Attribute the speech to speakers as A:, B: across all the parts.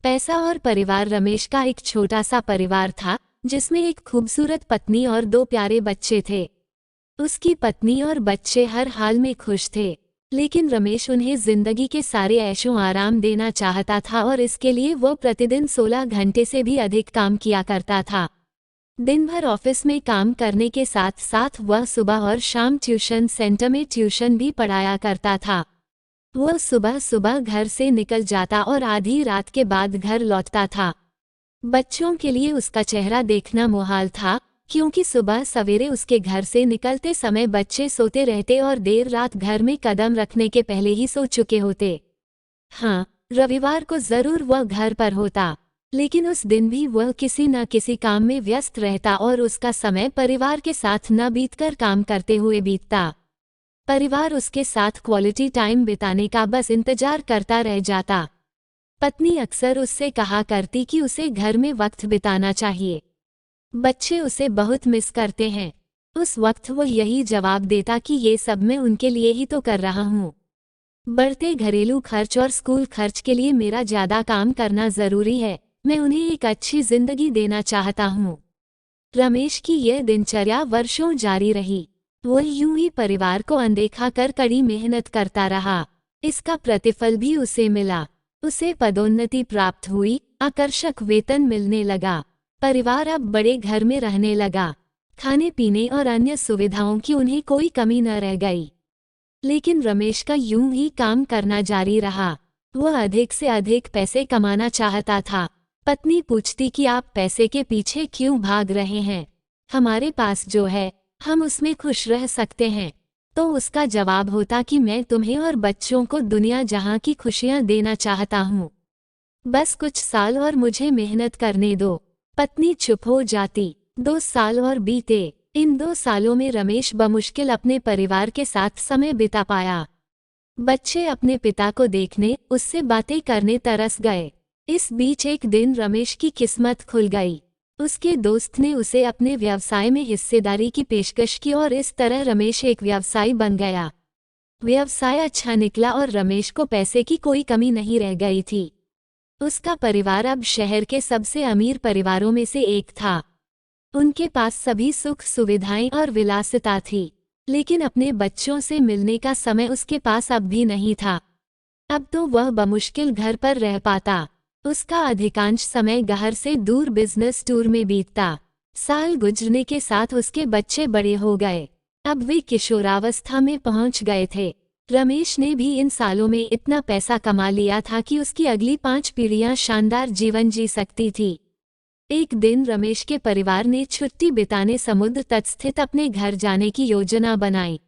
A: पैसा और परिवार। रमेश का एक छोटा सा परिवार था जिसमें एक खूबसूरत पत्नी और 2 प्यारे बच्चे थे। उसकी पत्नी और बच्चे हर हाल में खुश थे, लेकिन रमेश उन्हें जिंदगी के सारे ऐशो आराम देना चाहता था और इसके लिए वो प्रतिदिन 16 घंटे से भी अधिक काम किया करता था। दिन भर ऑफिस में काम करने के साथ साथ वह सुबह और शाम ट्यूशन सेंटर में ट्यूशन भी पढ़ाया करता था। वह सुबह सुबह घर से निकल जाता और आधी रात के बाद घर लौटता था। बच्चों के लिए उसका चेहरा देखना मुहाल था, क्योंकि सुबह सवेरे उसके घर से निकलते समय बच्चे सोते रहते और देर रात घर में कदम रखने के पहले ही सो चुके होते। हाँ, रविवार को जरूर वह घर पर होता, लेकिन उस दिन भी वह किसी न किसी काम में व्यस्त रहता और उसका समय परिवार के साथ न बीतकर काम करते हुए बीतता। परिवार उसके साथ क्वालिटी टाइम बिताने का बस इंतजार करता रह जाता। पत्नी अक्सर उससे कहा करती कि उसे घर में वक्त बिताना चाहिए, बच्चे उसे बहुत मिस करते हैं। उस वक्त वो यही जवाब देता कि ये सब मैं उनके लिए ही तो कर रहा हूँ। बढ़ते घरेलू खर्च और स्कूल खर्च के लिए मेरा ज्यादा काम करना जरूरी है। मैं उन्हें एक अच्छी जिंदगी देना चाहता हूँ। रमेश की यह दिनचर्या वर्षों जारी रही। वह यूं ही परिवार को अनदेखा कर कड़ी मेहनत करता रहा। इसका प्रतिफल भी उसे मिला। उसे पदोन्नति प्राप्त हुई, आकर्षक वेतन मिलने लगा। परिवार अब बड़े घर में रहने लगा। खाने पीने और अन्य सुविधाओं की उन्हें कोई कमी न रह गई। लेकिन रमेश का यूं ही काम करना जारी रहा। वह अधिक से अधिक पैसे कमाना चाहता था। पत्नी पूछती कि आप पैसे के पीछे क्यों भाग रहे हैं? हमारे पास जो है हम उसमें खुश रह सकते हैं। तो उसका जवाब होता कि मैं तुम्हें और बच्चों को दुनिया जहां की खुशियां देना चाहता हूँ। बस कुछ साल और मुझे मेहनत करने दो। पत्नी चुप हो जाती। 2 साल और बीते। इन 2 सालों में रमेश बमुश्किल अपने परिवार के साथ समय बिता पाया। बच्चे अपने पिता को देखने, उससे बातें करने तरस गए। इस बीच एक दिन रमेश की किस्मत खुल गई। उसके दोस्त ने उसे अपने व्यवसाय में हिस्सेदारी की पेशकश की और इस तरह रमेश एक व्यवसायी बन गया। व्यवसाय अच्छा निकला और रमेश को पैसे की कोई कमी नहीं रह गई थी। उसका परिवार अब शहर के सबसे अमीर परिवारों में से एक था। उनके पास सभी सुख सुविधाएं और विलासिता थी, लेकिन अपने बच्चों से मिलने का समय उसके पास अब भी नहीं था। अब तो वह बमुश्किल घर पर रह पाता। उसका अधिकांश समय घर से दूर बिजनेस टूर में बीतता। साल गुजरने के साथ उसके बच्चे बड़े हो गए। अब वे किशोरावस्था में पहुंच गए थे। रमेश ने भी इन सालों में इतना पैसा कमा लिया था कि उसकी अगली 5 पीढ़ियां शानदार जीवन जी सकती थी। एक दिन रमेश के परिवार ने छुट्टी बिताने समुद्र तट स्थित अपने घर जाने की योजना बनाई।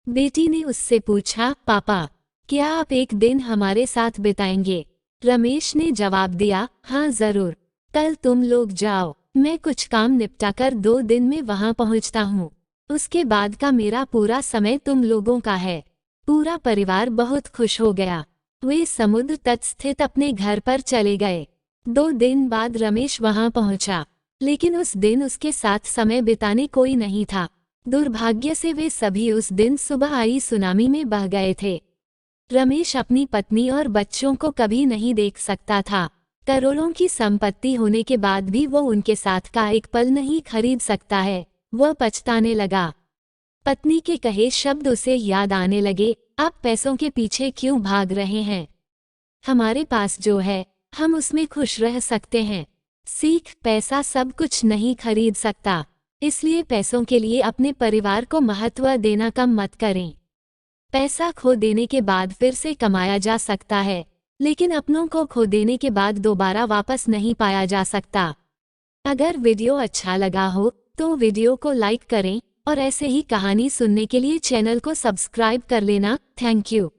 A: बेटी ने उससे पूछा, पापा, क्या आप एक दिन हमारे साथ बिताएंगे? रमेश ने जवाब दिया, हाँ जरूर। कल तुम लोग जाओ, मैं कुछ काम निपटाकर 2 दिन में वहां पहुंचता हूँ। उसके बाद का मेरा पूरा समय तुम लोगों का है। पूरा परिवार बहुत खुश हो गया। वे समुद्र तट स्थित अपने घर पर चले गए। 2 दिन बाद रमेश वहां पहुंचा, लेकिन उस दिन उसके साथ समय बिताने कोई नहीं था। दुर्भाग्य से वे सभी उस दिन सुबह आई सुनामी में बह गए थे। रमेश अपनी पत्नी और बच्चों को कभी नहीं देख सकता था। करोड़ों की संपत्ति होने के बाद भी वो उनके साथ का एक पल नहीं खरीद सकता है। वह पछताने लगा। पत्नी के कहे शब्द उसे याद आने लगे, आप पैसों के पीछे क्यों भाग रहे हैं? हमारे पास जो है हम उसमें खुश रह सकते हैं। सीख, पैसा सब कुछ नहीं खरीद सकता, इसलिए पैसों के लिए अपने परिवार को महत्व देना कम मत करें। पैसा खो देने के बाद फिर से कमाया जा सकता है, लेकिन अपनों को खो देने के बाद दोबारा वापस नहीं पाया जा सकता। अगर वीडियो अच्छा लगा हो तो वीडियो को लाइक करें और ऐसे ही कहानी सुनने के लिए चैनल को सब्सक्राइब कर लेना। Thank you.